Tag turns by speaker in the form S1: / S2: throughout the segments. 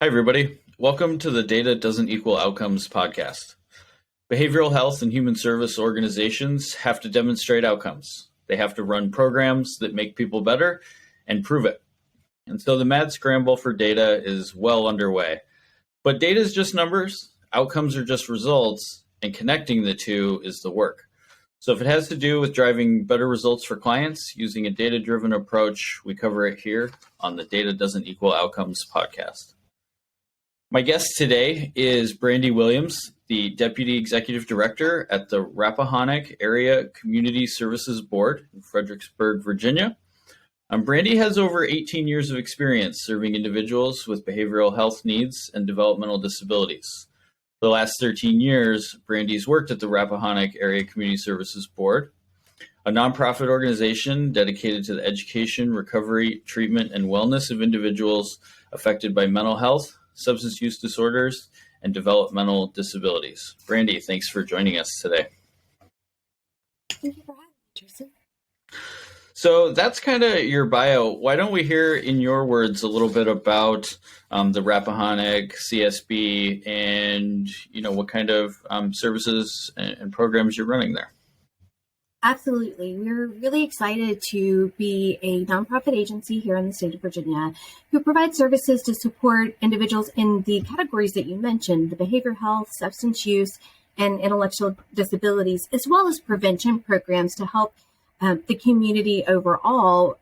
S1: Hi, everybody. Welcome to the Data Doesn't Equal Outcomes podcast. Behavioral health and human service organizations have to demonstrate outcomes. They have to run programs that make people better and prove it. And so the mad scramble for data is well underway. But data is just numbers, outcomes are just results, and connecting the two is the work. So if it has to do with driving better results for clients using a data-driven approach, we cover it here on the Data Doesn't Equal Outcomes podcast. My guest today is Brandie Williams, the Deputy Executive Director at the Rappahannock Area Community Services Board in Fredericksburg, Virginia. Brandie has over 18 years of experience serving individuals with behavioral health needs and developmental disabilities. For the last 13 years, Brandie's worked at the Rappahannock Area Community Services Board, a nonprofit organization dedicated to the education, recovery, treatment, and wellness of individuals affected by mental health, substance use disorders, and developmental disabilities. Brandie, thanks for joining us today.
S2: Thank you for having me, Jason.
S1: So that's kind of your bio. Why don't we hear in your words a little bit about the Rappahon Egg CSB and what kind of services and programs you're running there?
S2: Absolutely. We're really excited to be a nonprofit agency here in the state of Virginia who provides services to support individuals in the categories that you mentioned, the behavioral health, substance use, and intellectual disabilities, as well as prevention programs to help the community overall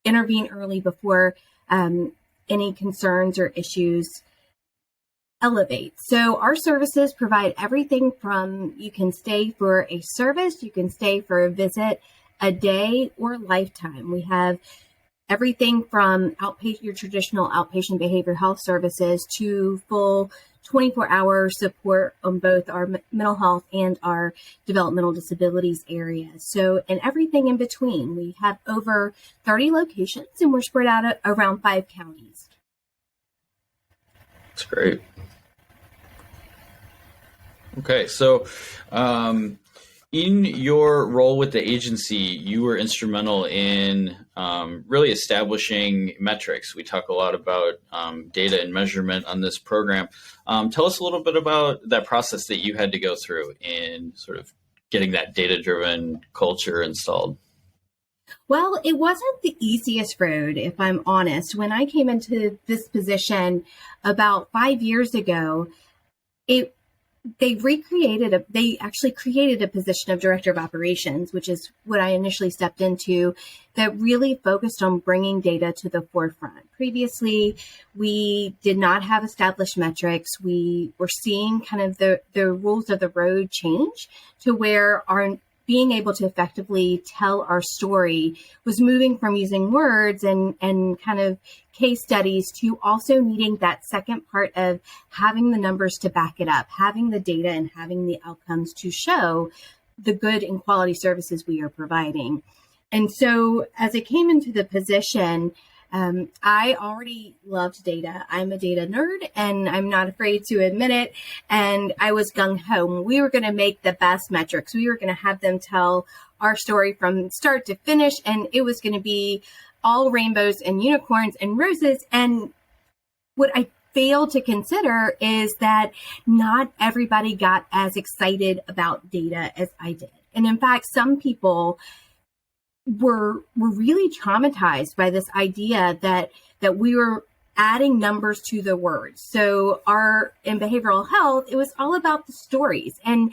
S2: intervene early before any concerns or issues elevate. So our services provide everything from you can stay for a service, you can stay for a visit, a day, or lifetime. We have everything from your traditional outpatient behavioral health services to full 24-hour support on both our mental health and our developmental disabilities areas. So, and everything in between. We have over 30 locations and we're spread out around 5 counties.
S1: That's great. Okay, so in your role with the agency, you were instrumental in really establishing metrics. We talk a lot about data and measurement on this program. Tell us a little bit about that process that you had to go through in sort of getting that data-driven culture installed.
S2: Well, it wasn't the easiest road, if I'm honest. When I came into this position about 5 years ago, they actually created a position of director of operations, which is what I initially stepped into, that really focused on bringing data to the forefront. Previously, we did not have established metrics. We were seeing kind of the rules of the road change to where our being able to effectively tell our story was moving from using words and kind of case studies to also needing that second part of having the numbers to back it up, having the data and having the outcomes to show the good and quality services we are providing. And so as I came into the position, I already loved data. I'm a data nerd and I'm not afraid to admit it. And I was gung-ho. We were going to make the best metrics. We were going to have them tell our story from start to finish. And it was going to be all rainbows and unicorns and roses. And what I failed to consider is that not everybody got as excited about data as I did. And in fact, some people were really traumatized by this idea that we were adding numbers to the words. So in behavioral health, it was all about the stories and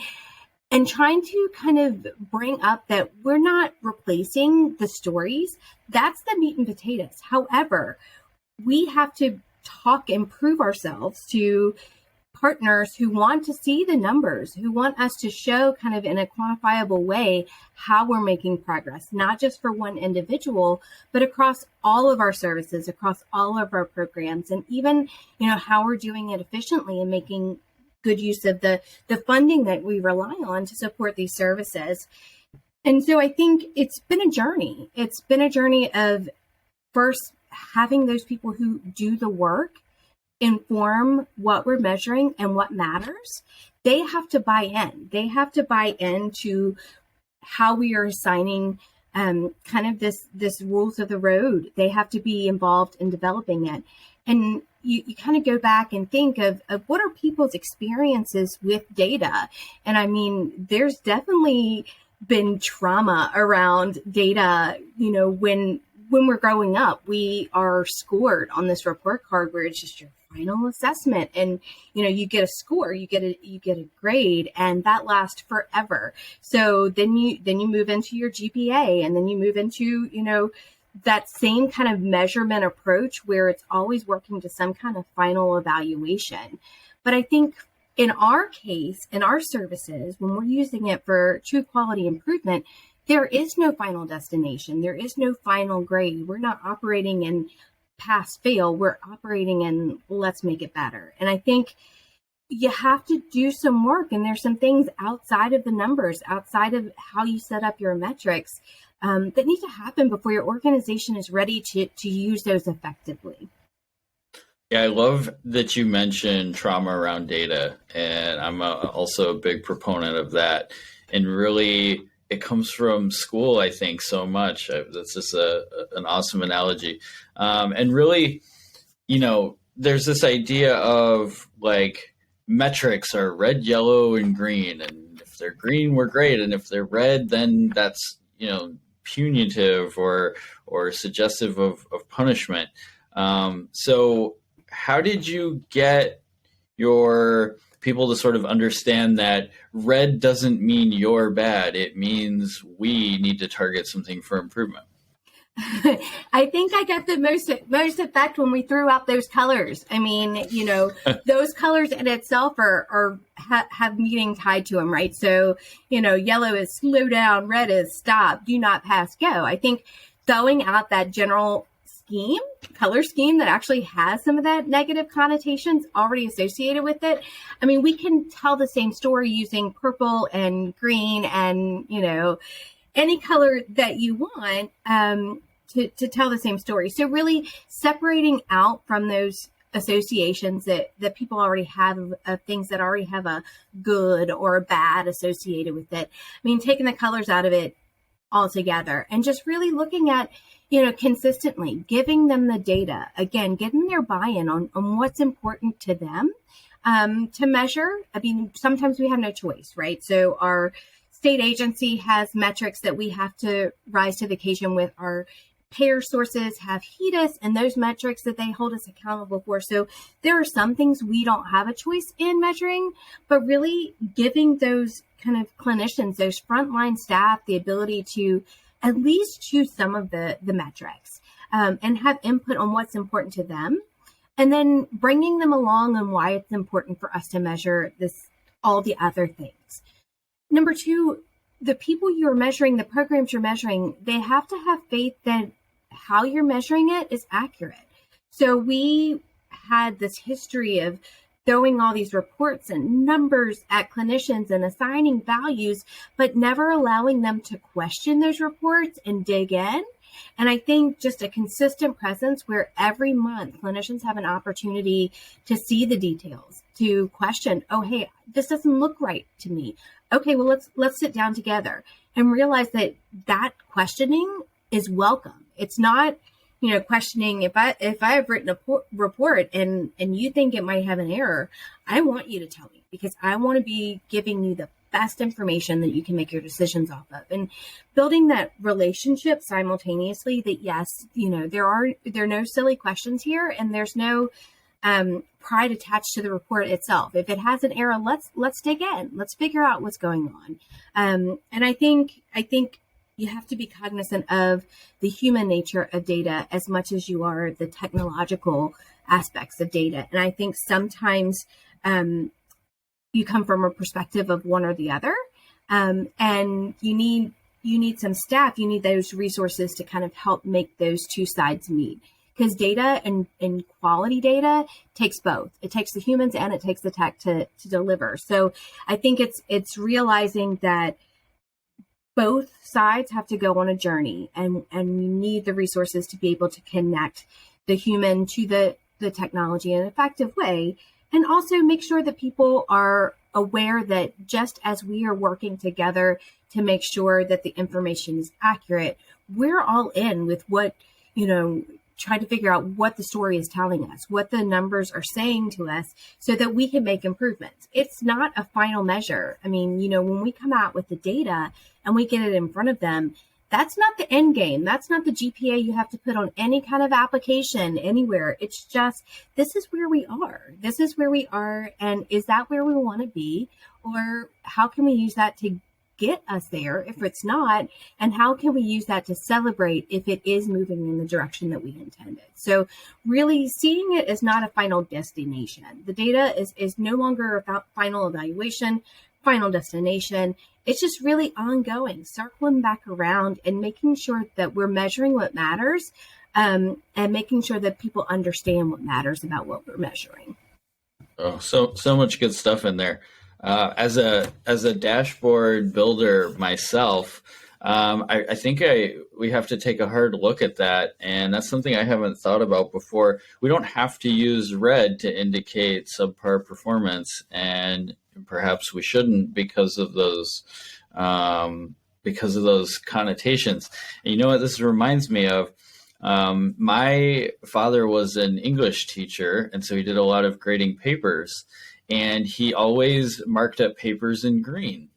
S2: trying to kind of bring up that we're not replacing the stories. That's the meat and potatoes. However, we have to talk and prove ourselves to partners who want to see the numbers, who want us to show kind of in a quantifiable way how we're making progress, not just for one individual, but across all of our services, across all of our programs, and even, how we're doing it efficiently and making good use of the funding that we rely on to support these services. And so I think it's been a journey. It's been a journey of first having those people who do the work inform what we're measuring and what matters. They have to buy in. They have to buy into how we are assigning kind of this rules of the road. They have to be involved in developing it. And you kind of go back and think of what are people's experiences with data. And I mean, there's definitely been trauma around data. When we're growing up, we are scored on this report card where it's just your final assessment, and you get a score, you get a grade, and that lasts forever. So then you move into your GPA, and then you move into that same kind of measurement approach where it's always working to some kind of final evaluation. But I think in our case, in our services, when we're using it for true quality improvement, there is no final destination. There is no final grade. We're not operating in pass fail. We're operating in let's make it better. And I think you have to do some work, and there's some things outside of the numbers, outside of how you set up your metrics, that need to happen before your organization is ready to use those effectively.
S1: Yeah, I love that you mentioned trauma around data, and I'm also a big proponent of that. And really, it comes from school, I think, so much. That's just an awesome analogy. And really, there's this idea of like metrics are red, yellow, and green. And if they're green, we're great. And if they're red, then that's, punitive or suggestive of punishment. So how did you get your people to sort of understand that red doesn't mean you're bad? It means we need to target something for improvement.
S2: I think I got the most effect when we threw out those colors. I mean, those colors in itself have meaning tied to them, right? So, yellow is slow down, red is stop, do not pass, go. I think throwing out that general color scheme that actually has some of that negative connotations already associated with it. I mean, we can tell the same story using purple and green and, any color that you want to tell the same story. So really separating out from those associations that people already have of things that already have a good or a bad associated with it. I mean, taking the colors out of it altogether and just really looking at, consistently giving them the data, again, getting their buy-in on what's important to them to measure. I mean, sometimes we have no choice, right? So our state agency has metrics that we have to rise to the occasion with. Our payer sources have HEDIS and those metrics that they hold us accountable for. So there are some things we don't have a choice in measuring, but really giving those kind of clinicians, those frontline staff, the ability to at least choose some of the metrics and have input on what's important to them. And then bringing them along on why it's important for us to measure all the other things. Number two, the people you're measuring, the programs you're measuring, they have to have faith that how you're measuring it is accurate. So we had this history of throwing all these reports and numbers at clinicians and assigning values, but never allowing them to question those reports and dig in. And I think just a consistent presence where every month clinicians have an opportunity to see the details, to question, oh, hey, this doesn't look right to me. Okay, well, let's sit down together and realize that questioning is welcome. It's not, questioning if I have written a report and you think it might have an error, I want you to tell me because I want to be giving you the best information that you can make your decisions off of, and building that relationship simultaneously that yes, there are no silly questions here and there's no pride attached to the report itself. If it has an error, let's dig in, let's figure out what's going on. And I think you have to be cognizant of the human nature of data as much as you are the technological aspects of data. And I think sometimes you come from a perspective of one or the other, and you need some staff, you need those resources to kind of help make those two sides meet. Because data and quality data takes both. It takes the humans and it takes the tech to deliver. So I think it's realizing that both sides have to go on a journey, and you need the resources to be able to connect the human to the technology in an effective way, and also make sure that people are aware that just as we are working together to make sure that the information is accurate, we're all in with what, try to figure out what the story is telling us, what the numbers are saying to us so that we can make improvements. It's not a final measure. I mean, when we come out with the data and we get it in front of them, that's not the end game. That's not the GPA you have to put on any kind of application anywhere. It's just, this is where we are. This is where we are. And is that where we want to be? Or how can we use that to get us there if it's not? And how can we use that to celebrate if it is moving in the direction that we intended? So really seeing it as not a final destination. The data is no longer about final evaluation, final destination. It's just really ongoing, circling back around and making sure that we're measuring what matters, and making sure that people understand what matters about what we're measuring.
S1: Oh, so much good stuff in there. As a dashboard builder myself, I think we have to take a hard look at that, and that's something I haven't thought about before. We don't have to use red to indicate subpar performance, and perhaps we shouldn't because of those connotations. And you know what this reminds me of? My father was an English teacher, and so he did a lot of grading papers, and he always marked up papers in green.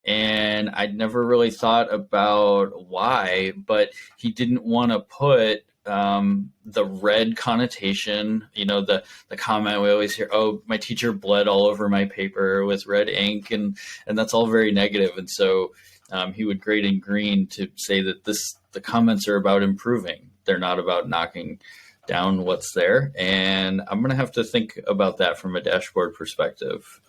S1: And I'd never really thought about why, but he didn't want to put the red connotation, the comment we always hear, oh, my teacher bled all over my paper with red ink, and that's all very negative. And so he would grade in green to say that the comments are about improving. They're not about knocking down what's there. And I'm going to have to think about that from a dashboard perspective.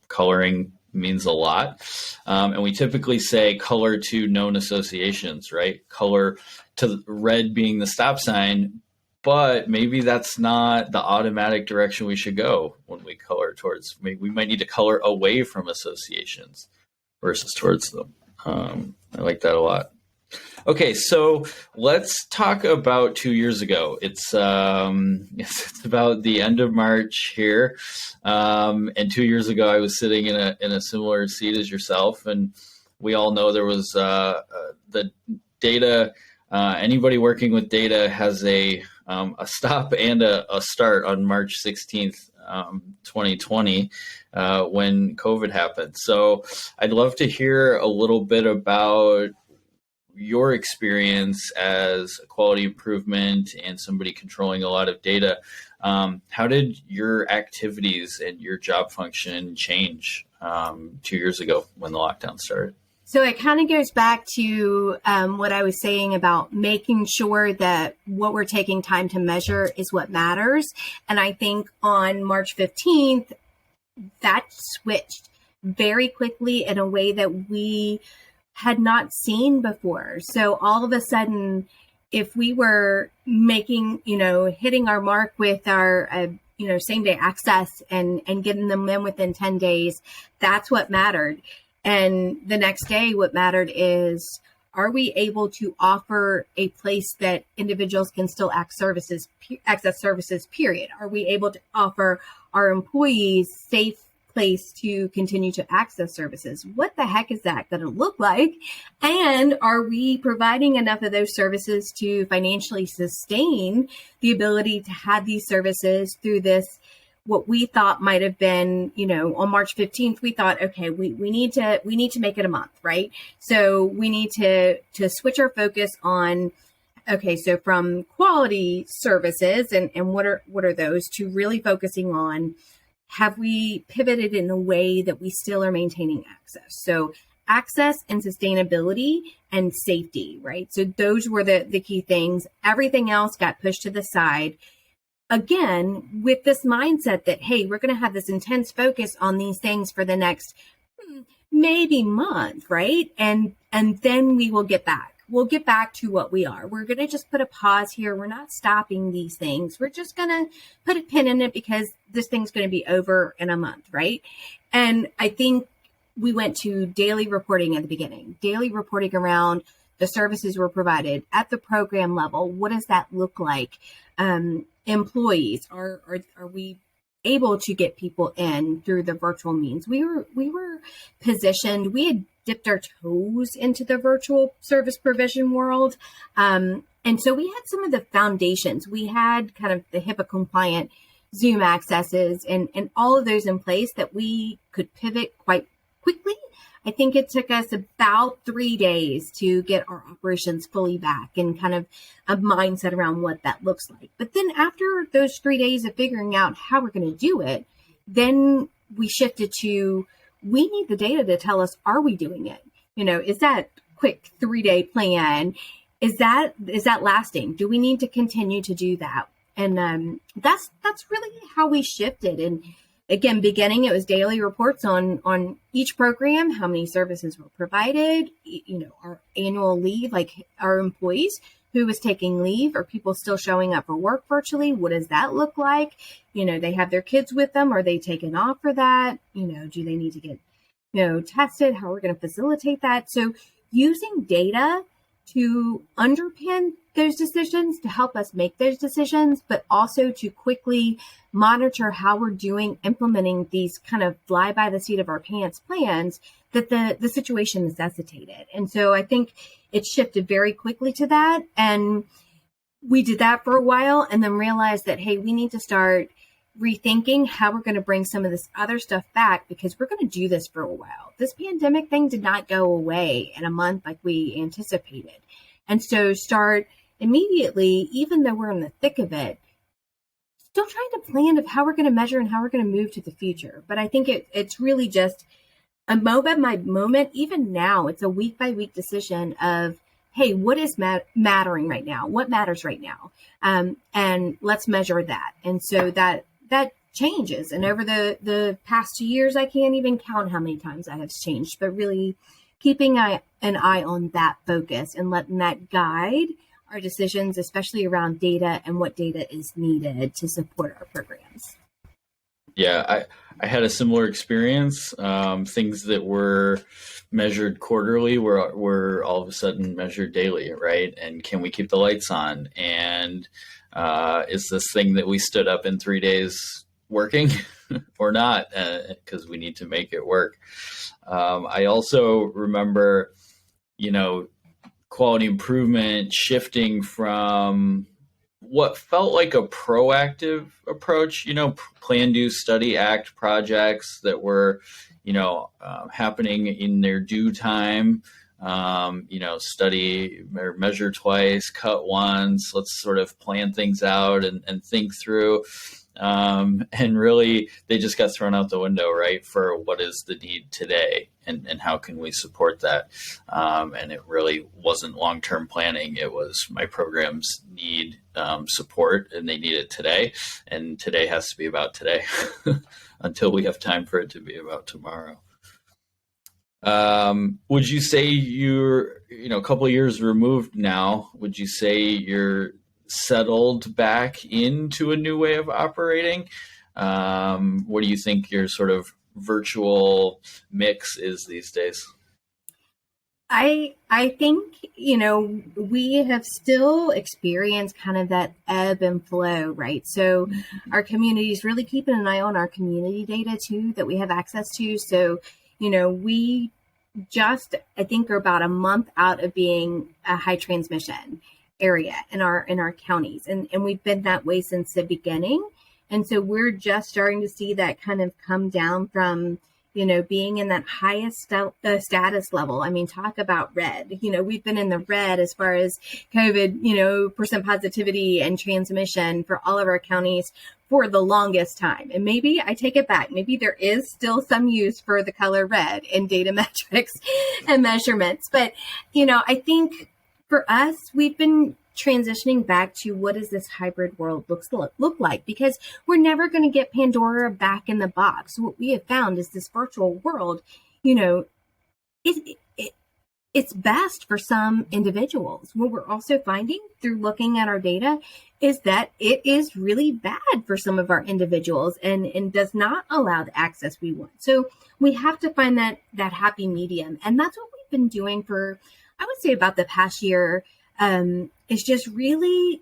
S1: Coloring means a lot. And we typically say color to known associations, right? Color to red being the stop sign, but maybe that's not the automatic direction we should go when we color towards. Maybe we might need to color away from associations versus towards them. I like that a lot. Okay, so let's talk about 2 years ago. It's about the end of March here, and 2 years ago I was sitting in a similar seat as yourself, and we all know there was the data. Anybody working with data has a stop and a start on March 16th, 2020, when COVID happened. So I'd love to hear a little bit about your experience as a quality improvement and somebody controlling a lot of data. How did your activities and your job function change 2 years ago when the lockdown started?
S2: So it kind of goes back to what I was saying about making sure that what we're taking time to measure is what matters. And I think on March 15th, that switched very quickly in a way that we had not seen before. So all of a sudden, if we were making, hitting our mark with our, same day access and getting them in within 10 days, that's what mattered. And the next day, what mattered is, are we able to offer a place that individuals can still access services, period? Are we able to offer our employees safe place to continue to access services? What the heck is that going to look like? And are we providing enough of those services to financially sustain the ability to have these services through this, what we thought might have been, on March 15th, we thought, okay, we need to make it a month, right? So we need to switch our focus on, okay, so from quality services and what are those, to really focusing on, have we pivoted in a way that we still are maintaining access? So access and sustainability and safety, right? So those were the key things. Everything else got pushed to the side. Again, with this mindset that, hey, we're going to have this intense focus on these things for the next maybe month, right? And then we will get back. We'll get back to what we are. We're going to just put a pause here. We're not stopping these things. We're just going to put a pin in it because this thing's going to be over in a month, right? And I think we went to daily reporting at the beginning, daily reporting around the services were provided at the program level. What does that look like? Employees, are we able to get people in through the virtual means? We were positioned. We had dipped our toes into the virtual service provision world. And so we had some of the foundations. We had kind of the HIPAA compliant Zoom accesses and all of those in place that we could pivot quite quickly. I think it took us about 3 days to get our operations fully back and kind of a mindset around what that looks like. But then after those 3 days of figuring out how we're going to do it, then we shifted to, we need the data to tell us, are we doing it? Is that quick 3-day plan? Is that lasting? Do we need to continue to do that? And that's really how we shifted. And again, beginning, it was daily reports on each program, how many services were provided, our annual leave, like our employees, who was taking leave, are people still showing up for work virtually? What does that look like? They have their kids with them. Are they taken off for that? Do they need to get, tested? How are we going to facilitate that? So using data to underpin those decisions, to help us make those decisions, but also to quickly monitor how we're doing, implementing these kind of fly by the seat of our pants plans that the situation necessitated. And so I think it shifted very quickly to that. And we did that for a while and then realized that, hey, we need to start rethinking how we're going to bring some of this other stuff back, because we're going to do this for a while. This pandemic thing did not go away in a month like we anticipated. And so start immediately, even though we're in the thick of it, still trying to plan of how we're going to measure and how we're going to move to the future. But I think it's really just a moment by moment. Even now, it's a week by week decision of, hey, what is mattering right now? What matters right now? And let's measure that. And so that changes. And over the past 2 years, I can't even count how many times that has changed, but really keeping an eye on that focus and letting that guide our decisions, especially around data and what data is needed to support our programs.
S1: Yeah, I had a similar experience. Things that were measured quarterly were all of a sudden measured daily, right? And can we keep the lights on? And is this thing that we stood up in 3 days working or not? Because we need to make it work. I also remember, quality improvement shifting from what felt like a proactive approach, plan, do, study, act projects that were, happening in their due time, study or measure twice, cut once, let's sort of plan things out and think through. And really, they just got thrown out the window, right, for what is the need today and how can we support that? And it really wasn't long-term planning. It was my programs need support and they need it today. And today has to be about today until we have time for it to be about tomorrow. Would you say you're, a couple of years removed now, would you say you're settled back into a new way of operating? What do you think your sort of virtual mix is these days?
S2: I think, we have still experienced kind of that ebb and flow, right? So our community is really keeping an eye on our community data too, that we have access to. So, we just, I think, are about a month out of being a high transmission area in our counties. And we've been that way since the beginning. And so we're just starting to see that kind of come down from, being in that highest status level. I mean, talk about red. We've been in the red as far as COVID, percent positivity and transmission for all of our counties for the longest time. And maybe I take it back. Maybe there is still some use for the color red in data metrics and measurements. But, I think for us, we've been transitioning back to what does this hybrid world look like, because we're never going to get Pandora back in the box. What we have found is this virtual world, it's best for some individuals. What we're also finding through looking at our data is that it is really bad for some of our individuals and does not allow the access we want. So we have to find that happy medium. And that's what we've been doing for, I would say, about the past year. Is just really,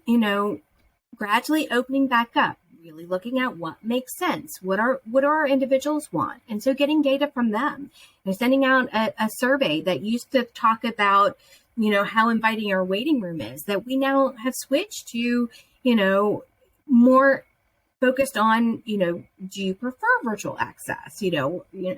S2: gradually opening back up, really looking at what makes sense. What do our individuals want? And so getting data from them and sending out a survey that used to talk about, how inviting our waiting room is, that we now have switched to, more focused on, do you prefer virtual access?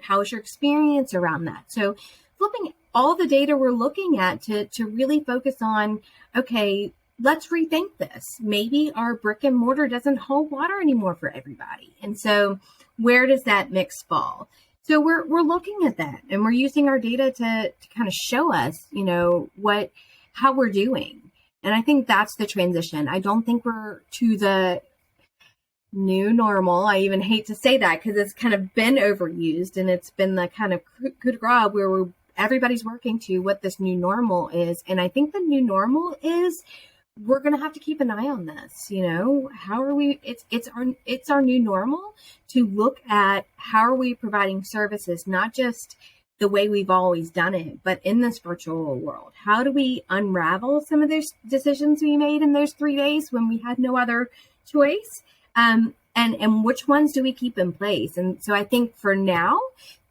S2: How is your experience around that? So flipping all the data we're looking at to really focus on, okay, let's rethink this. Maybe our brick and mortar doesn't hold water anymore for everybody. And so where does that mix fall? So we're looking at that, and we're using our data to kind of show us, how we're doing. And I think that's the transition. I don't think we're to the new normal. I even hate to say that because it's kind of been overused, and it's been the kind of coup de grace where everybody's working to what this new normal is. And I think the new normal is we're going to have to keep an eye on this. How are we? It's our new normal to look at how are we providing services, not just the way we've always done it, but in this virtual world. How do we unravel some of those decisions we made in those 3 days when we had no other choice? And which ones do we keep in place? And so I think for now,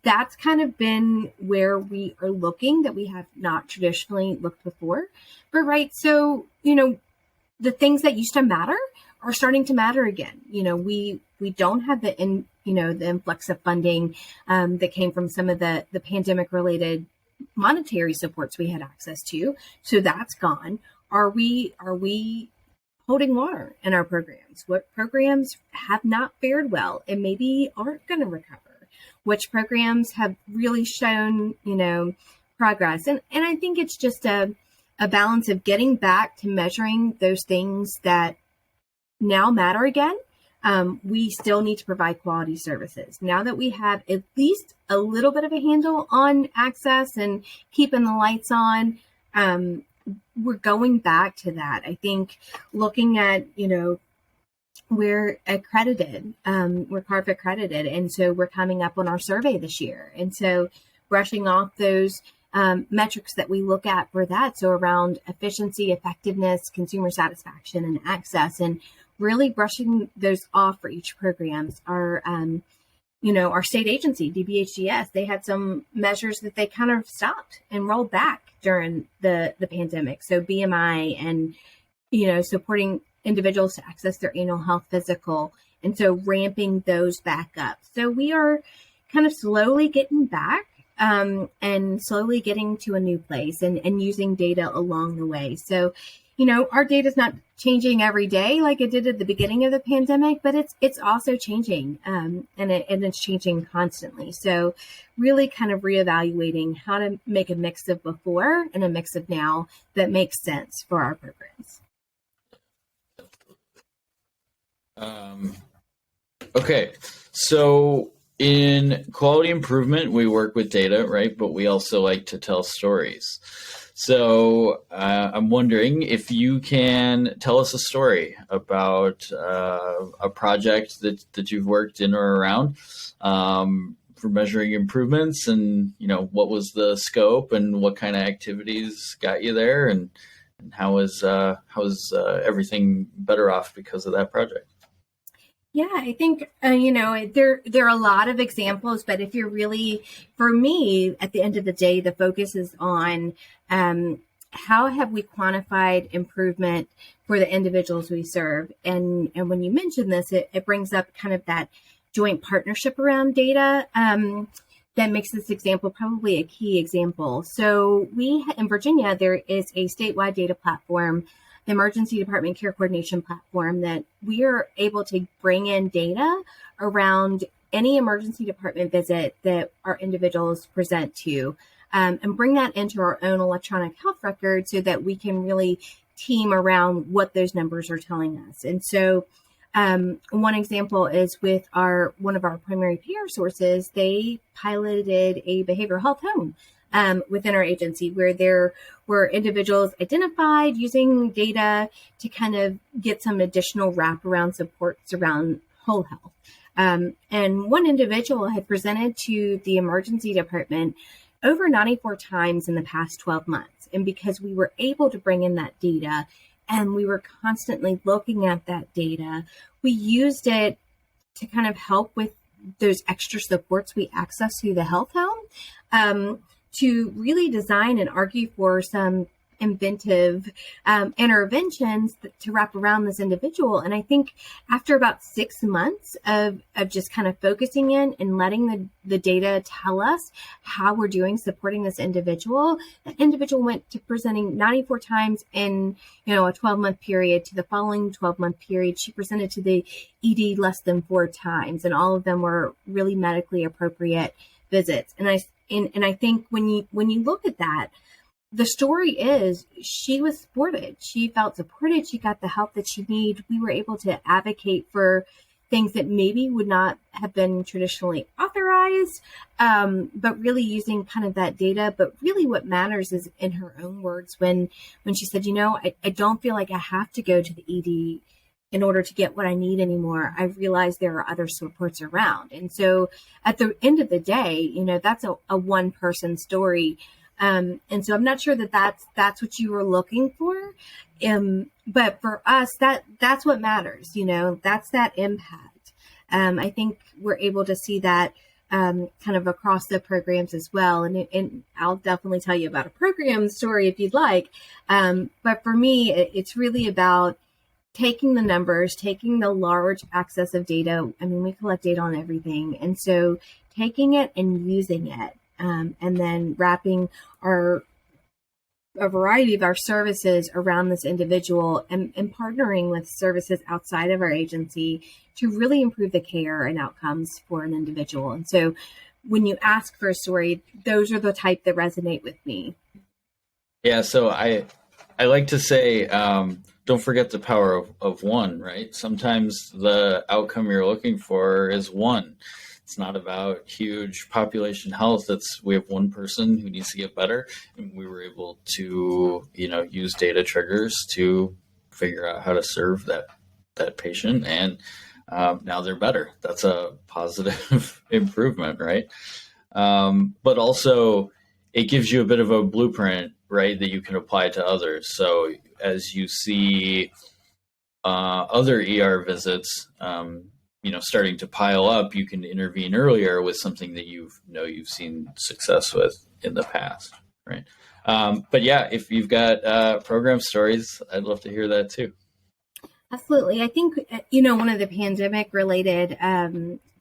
S2: that's kind of been where we are looking that we have not traditionally looked before. But right, so, the things that used to matter are starting to matter again. We don't have the influx of funding that came from some of the pandemic related monetary supports we had access to. So that's gone. Are we holding water in our programs? What programs have not fared well and maybe aren't going to recover? Which programs have really shown, progress? And I think it's just a balance of getting back to measuring those things that now matter again. We still need to provide quality services. Now that we have at least a little bit of a handle on access and keeping the lights on, we're going back to that. I think looking at, we're accredited, we're CARF accredited. And so we're coming up on our survey this year. And so brushing off those metrics that we look at for that. So around efficiency, effectiveness, consumer satisfaction, and access, and really brushing those off for each programs. Our state agency, DBHDS, they had some measures that they kind of stopped and rolled back during the pandemic. So BMI and, supporting individuals to access their annual health physical. And so ramping those back up. So we are kind of slowly getting back and slowly getting to a new place and using data along the way. So, our data is not changing every day like it did at the beginning of the pandemic, but it's also changing and it's changing constantly. So really kind of reevaluating how to make a mix of before and a mix of now that makes sense for our programs.
S1: Okay, so in quality improvement, we work with data, right? But we also like to tell stories. So I'm wondering if you can tell us a story about a project that you've worked in or around for measuring improvements, and what was the scope and what kind of activities got you there, and how is everything better off because of that project?
S2: Yeah, I think, there are a lot of examples, but if you're really, for me, at the end of the day, the focus is on how have we quantified improvement for the individuals we serve? And when you mention this, it brings up kind of that joint partnership around data that makes this example probably a key example. So in Virginia, there is a statewide data platform, the Emergency Department Care Coordination Platform, that we are able to bring in data around any emergency department visit that our individuals present to, and bring that into our own electronic health record so that we can really team around what those numbers are telling us. And so one example is with one of our primary care sources. They piloted a behavioral health home within our agency where there were individuals identified using data to kind of get some additional wraparound supports around whole health. And one individual had presented to the emergency department over 94 times in the past 12 months. And because we were able to bring in that data and we were constantly looking at that data, we used it to kind of help with those extra supports we access through the health home, to really design and argue for some inventive interventions to wrap around this individual. And I think after about 6 months of just kind of focusing in and letting the data tell us how we're doing supporting this individual, the individual went to presenting 94 times in a 12-month period. To the following 12-month period, she presented to the ED less than 4 times, and all of them were really medically appropriate visits. And I think when you look at that, the story is she was supported. She felt supported. She got the help that she needed. We were able to advocate for things that maybe would not have been traditionally authorized, but really using kind of that data. But really what matters is, in her own words, when she said, I don't feel like I have to go to the ED in order to get what I need anymore. I realize there are other supports around. And so at the end of the day, that's a one-person story. And so I'm not sure that that's what you were looking for. But for us, that's what matters, that's that impact. I think we're able to see that, kind of across the programs as well. And I'll definitely tell you about a program story if you'd like. But for me, it's really about taking the numbers, taking the large access of data. I mean, we collect data on everything. And so taking it and using it. And then wrapping a variety of our services around this individual and partnering with services outside of our agency to really improve the care and outcomes for an individual. And so when you ask for a story, those are the type that resonate with me.
S1: Yeah, so I like to say, don't forget the power of one, right? Sometimes the outcome you're looking for is one. It's not about huge population health. We have one person who needs to get better, and we were able to, use data triggers to figure out how to serve that patient, and now they're better. That's a positive improvement, right? But also, it gives you a bit of a blueprint, right, that you can apply to others. So as you see other ER visits, starting to pile up, you can intervene earlier with something that you've seen success with in the past, right? But yeah, if you've got program stories, I'd love to hear that too.
S2: Absolutely. I think, one of the pandemic related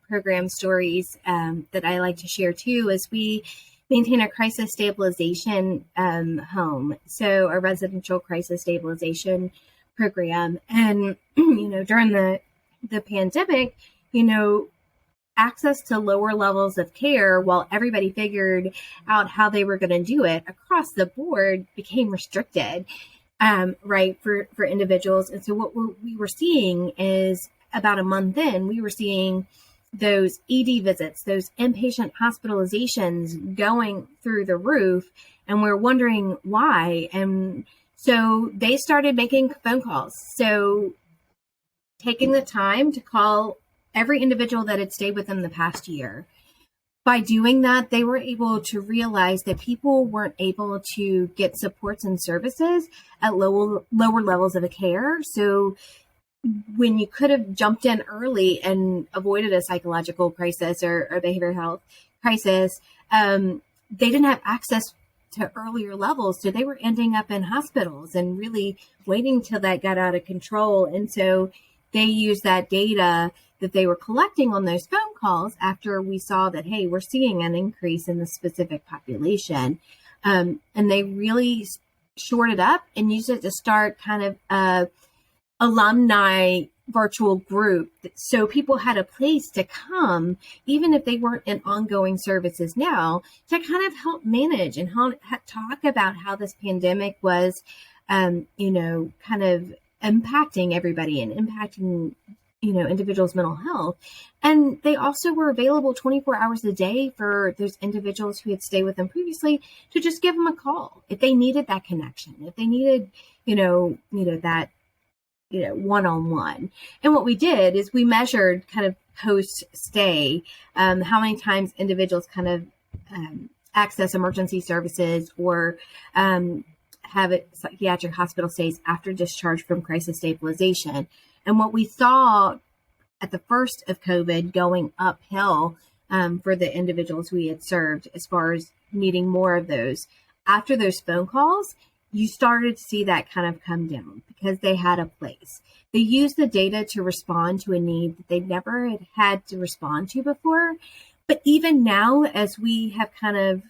S2: program stories that I like to share too is we maintain a crisis stabilization home. So a residential crisis stabilization program. And, during the pandemic, access to lower levels of care, while everybody figured out how they were going to do it across the board, became restricted, right, for individuals. And so what we were seeing is, about a month in, we were seeing those ED visits, those inpatient hospitalizations going through the roof, and we're wondering why. And so they started making phone calls. So taking the time to call every individual that had stayed with them the past year. By doing that, they were able to realize that people weren't able to get supports and services at lower levels of care. So when you could have jumped in early and avoided a psychological crisis or a behavioral health crisis, they didn't have access to earlier levels. So they were ending up in hospitals and really waiting till that got out of control. And so they used that data that they were collecting on those phone calls after we saw that, hey, we're seeing an increase in the specific population. And they really shored it up and used it to start kind of a alumni virtual group. So people had a place to come, even if they weren't in ongoing services now, to kind of help manage and talk about how this pandemic was, kind of impacting everybody and impacting, individuals' mental health. And they also were available 24 hours a day for those individuals who had stayed with them previously to just give them a call if they needed that connection, if they needed, that, one-on-one. And what we did is we measured kind of post-stay, how many times individuals kind of access emergency services or have psychiatric hospital stays after discharge from crisis stabilization. And what we saw at the first of COVID going uphill for the individuals we had served as far as needing more of those. After those phone calls, you started to see that kind of come down because they had a place. They used the data to respond to a need that they never had to respond to before. But even now, as we have kind of,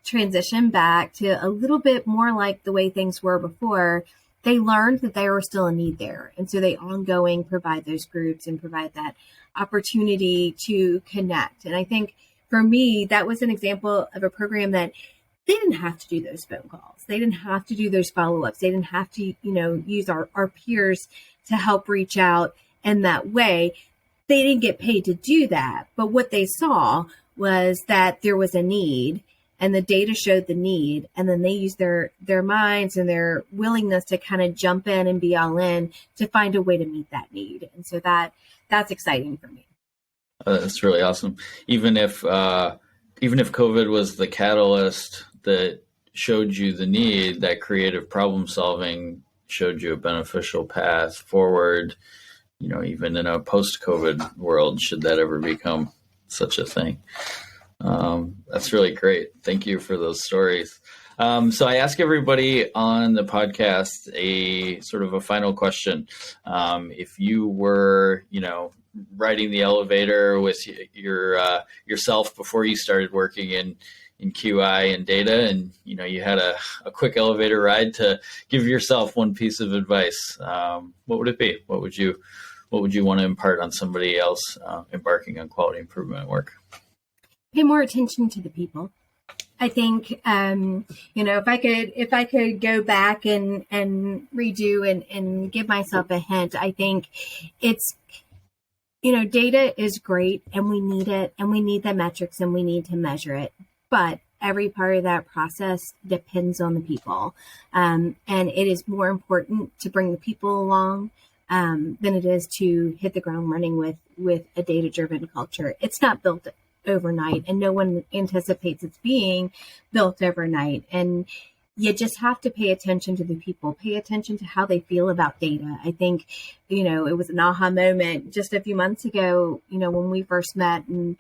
S2: transitioned back to a little bit more like the way things were before, they learned that there was still a need there. And so they ongoing provide those groups and provide that opportunity to connect. And I think for me, that was an example of a program that they didn't have to do those phone calls. They didn't have to do those follow-ups. They didn't have to, use our peers to help reach out in that way. They didn't get paid to do that. But what they saw was that there was a need and the data showed the need. And then they used their minds and their willingness to kind of jump in and be all in to find a way to meet that need. And so that's exciting for me.
S1: That's really awesome. Even if COVID was the catalyst that showed you the need, that creative problem solving showed you a beneficial path forward, even in a post-COVID world, should that ever become such a thing. That's really great. Thank you for those stories. So I ask everybody on the podcast a sort of a final question. If you were, riding the elevator with yourself before you started working in QI and data, and you had a quick elevator ride to give yourself one piece of advice, what would it be? What would you want to impart on somebody else embarking on quality improvement work?
S2: Pay more attention to the people. I think if I could go back and redo and give myself a hint, I think it's data is great and we need it and we need the metrics and we need to measure it. But every part of that process depends on the people. And it is more important to bring the people along than it is to hit the ground running with a data-driven culture. It's not built overnight and no one anticipates it's being built overnight. And you just have to pay attention to the people, pay attention to how they feel about data. I think, it was an aha moment just a few months ago, when we first met and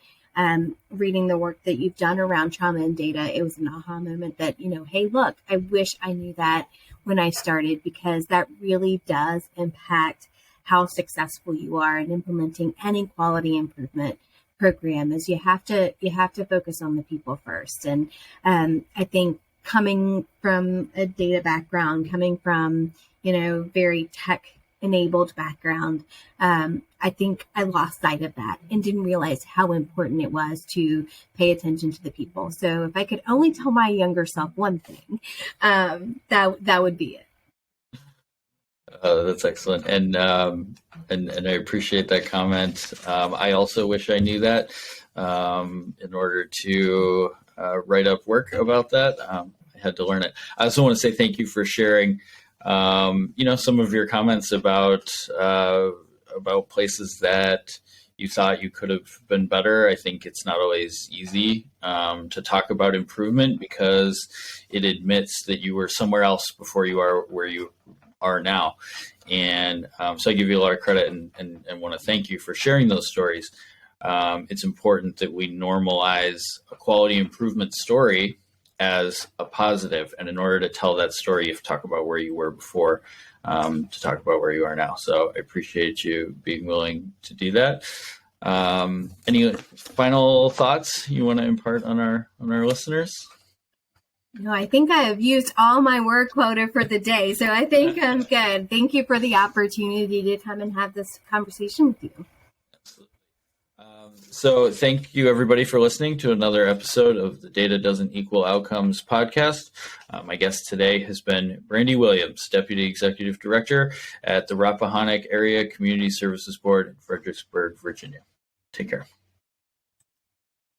S2: reading the work that you've done around trauma and data, it was an aha moment that, hey, look, I wish I knew that when I started, because that really does impact how successful you are in implementing any quality improvement program. Is you have to focus on the people first. And I think coming from a data background, coming from, very tech enabled background, I think I lost sight of that and didn't realize how important it was to pay attention to the people. So if I could only tell my younger self one thing, that would be it.
S1: That's excellent. And I appreciate that comment. I also wish I knew that in order to write up work about that. I had to learn it. I also want to say thank you for sharing, some of your comments about places that you thought you could have been better. I think it's not always easy to talk about improvement because it admits that you were somewhere else before you are where you are now. And so I give you a lot of credit and want to thank you for sharing those stories. It's important that we normalize a quality improvement story as a positive. And in order to tell that story, you have to talk about where you were before to talk about where you are now. So I appreciate you being willing to do that. Any final thoughts you want to impart on our listeners?
S2: No, I think I have used all my word quota for the day. So I think I'm good. Thank you for the opportunity to come and have this conversation with you.
S1: Absolutely. So thank you, everybody, for listening to another episode of the Data Doesn't Equal Outcomes podcast. My guest today has been Brandie Williams, Deputy Executive Director at the Rappahannock Area Community Services Board in Fredericksburg, Virginia. Take care.